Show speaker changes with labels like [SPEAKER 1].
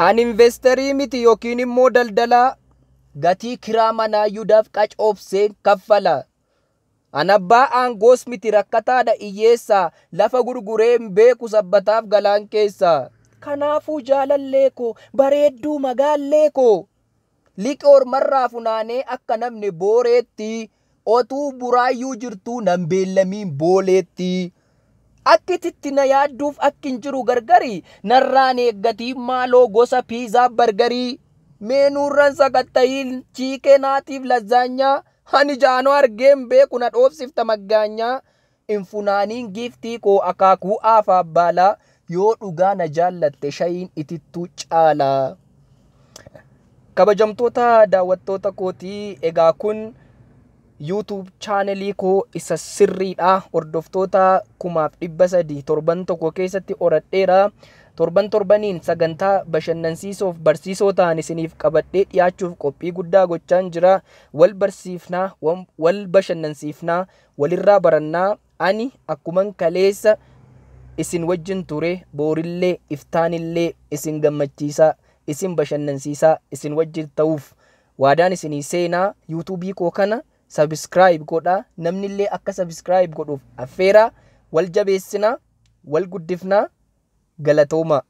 [SPEAKER 1] An investerii miti yookiin immoo daldalaa gatii kiraa manaayyuudhaaf qacoobsee kaffala. An abbaa aangoos miti rakkataadha hiyyeessaa lafa gurgureen beeku sabbataaf galaan keessa. Kanaafuu jaalallee koo bareedduu magaallee koo liqii ormarraa funaanee akka namni booreetti otuu buraayyuu jirtuu nan beellamiin booleetti. Akkititti na yaadduuf akkin jiru gargari narraan eeggatii maaloo gosa piizaa bargarii meenuurran sakattayiin chiikee naatiif lazaanyaa hani jaanoo argeen beeku na dhoofsifta maggaanyaa infunaaniin giiftii koo akaakuu aafaaf baalaa yoo dhugaa na jaallatte shayiin itittuu caala. Kabajamtoota daawwattoota kootii egaa kun YouTube channelii koo isa sirriidha. Hordoftoota 1300 torban tokko keessatti oradheera. Torbaniin sagantaa bashannansiisoof barsiisoo ta'an isiniif qabadhee dhiyaachuuf qophii guddaa gochaan jira. Wal barsiifnaa, wal bashannansiifnaa, walirraa barannaa. Ani akkuman kaleessa isin wajjin ture boorillee iftaanillee isin gammachiisaa, isin bashannansiisaa, isin wajjin ta'uuf waadaan isinii seenaa. YouTube koo kana subscribe godha. Namnillee akka subscribe godhuuf affeera. Wal jabeessina, wal guddifna. Galatooma.